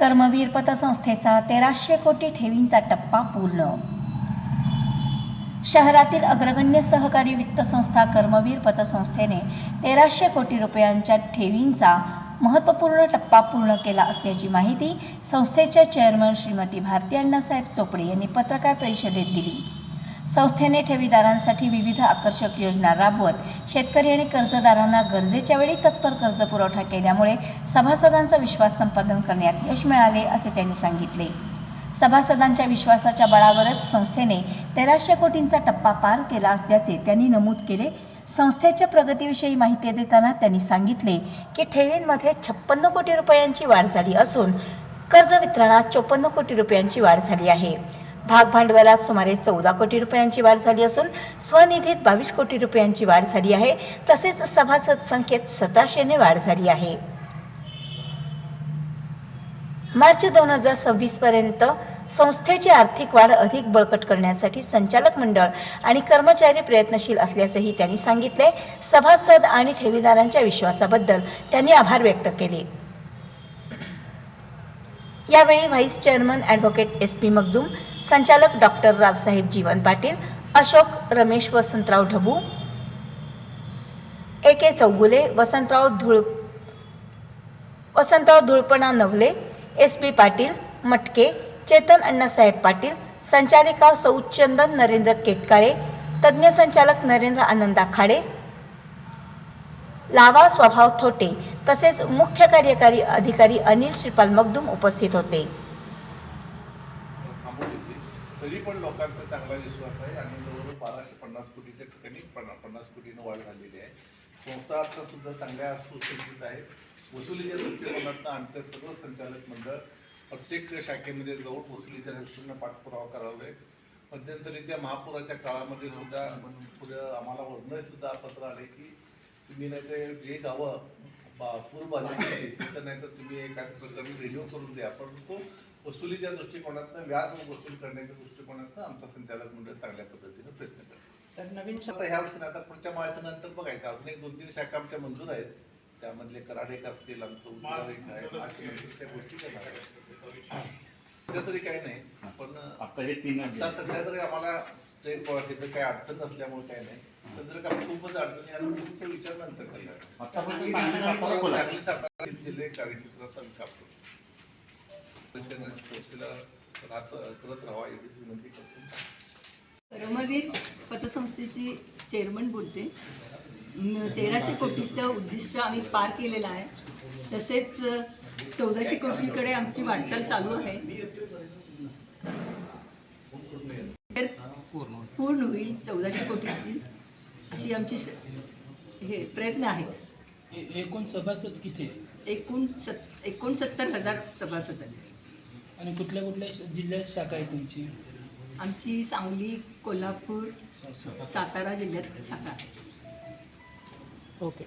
कर्मवीर पतसंस्थेचा 1300 कोटी ठेवींचा टप्पा पूर्ण। शहरातील अग्रगण्य सहकारी वित्त संस्था कर्मवीर पतसंस्थेने 1300 कोटी रुपयांच्या ठेवींचा महत्त्वपूर्ण टप्पा पूर्ण केला असल्याची माहिती संस्थेच्या चेअरमन श्रीमती भारती अण्णासाहेब चोपडे यांनी पत्रकार परिषदेत दिली। संस्थेने ठेवीदारांसाठी विविध आकर्षक योजना राबवत शेतकरी आणि कर्जदारांना गरजेच्या वेळी तत्पर कर्ज पुरवठा केल्यामुळे सभासदांचा विश्वास संपादन करण्यात यश मिळाले असे त्यांनी सांगितले। सभासदांच्या विश्वासाच्या बळावरच संस्थेने 1300 कोटींचा टप्पा पार केला असल्याचे त्यांनी नमूद केले। संस्थेच्या प्रगतीविषयी माहिती देताना त्यांनी सांगितले की ठेवींमध्ये 56 कोटी रुपयांची वाढ झाली असून कर्ज वितरणात 54 कोटी रुपयांची वाढ झाली आहे। भाग भांडवलात सुमारे 14 कोटी रुपयांची वाढ झाली असून स्वनिधीत 22 कोटी रुपयांची वाढ झाली आहे। तसेच सभासद संख्येत 1700ने वाढ झाली आहे। मार्च 2026 पर्यंत संस्थेची आर्थिक वाढ अधिक बळकट करण्यासाठी संचालक मंडळ आणि कर्मचारी प्रयत्नशील असल्याचेही त्यांनी सांगितले। सभासद आणि ठेवीदारांच्या विश्वासाबद्दल त्यांनी आभार व्यक्त केले। यावेळी vice chairman advocate SP Magdum, संचालक डॉक्टर रावसाहेब जीवन पाटील, अशोक रमेश वसंतराव ढबू, AK चौगुले, वसंतराव धुळपणा नवले, SP पाटील, मटके, चेतन अण्णासाहेब पाटील, संचालिका सौ चंदन नरेंद्र केटकाळे, तज्ज्ञ संचालक नरेंद्र आनंदा खाडे, लावा स्वभाव थोटे तसेच मुख्य कार्यकारी अधिकारी अनिल श्रीपाल मगदूम उपस्थित होते। तरी पण लोकांचा चांगला विश्वास आहे आणि जवळजवळ 1250 कोटीच्या ठिकाणी 50 कोटीनं वाढ झालेली आहे। संस्था आता सुद्धा चांगल्या सुसज्जित आहे। वसुलीच्या दृष्टिकोनातून आमचं सर्व संचालक मंडळ प्रत्येक शाखेमध्ये जाऊन वसुलीच्या दृष्टीनं पाठपुरावा करावे। मध्यंतरीच्या महापुराच्या काळामध्ये सुद्धा पुढं आम्हाला वरनं सुद्धा पत्र आले की तुम्ही नाही तर जे गावं पूर बाधित तिथं नाही तर तुम्ही एखाद्या प्रकारे रिन्यू करून द्या, परंतु वसुलीच्या दृष्टिकोनातून व्याज वसूल करण्याच्या दृष्टिकोनातून आमचा संचालक मंडळ चांगल्या पद्धतीने प्रयत्न करतो। सर नवीन आता ह्या वर्षी आता पुढच्या मार्चच्या नंतर बघायचं अजून एक 2-3 शाखा आमच्या मंजूर आहेत, त्यामधले कराडेक असतील, आमचं त्या गोष्टी करणार सध्या तरी काही नाही। पण आता सध्या तरी आम्हाला स्टेट तिथं काही अडचण नसल्यामुळे काही नाही। जर का खूपच अडचणी आल्या तुमचा विचार नंतर करणार जिल्हे कार्यक्षेत्रात कापतो करत राहावा एवढीच विनंती करतो। कर्मवीर पतसंस्थेची चेअरमन बोलते। 1300 कोटीचं उद्दिष्ट आम्ही पार केलेलं आहे। तसेच 1400 कोटीकडे आमची वाटचाल चालू आहे। पूर्ण होईल 1400 कोटीची अशी आमची हे प्रयत्न आहे। एकूण सभासद किती आहे? एकूण 69,000 सभासद आहेत। आणि कुठल्या कुठल्या जिल्ह्यात शाखा आहे तुमची? आमची सांगली, कोल्हापूर, सातारा जिल्ह्यात शाखा आहे। ओके।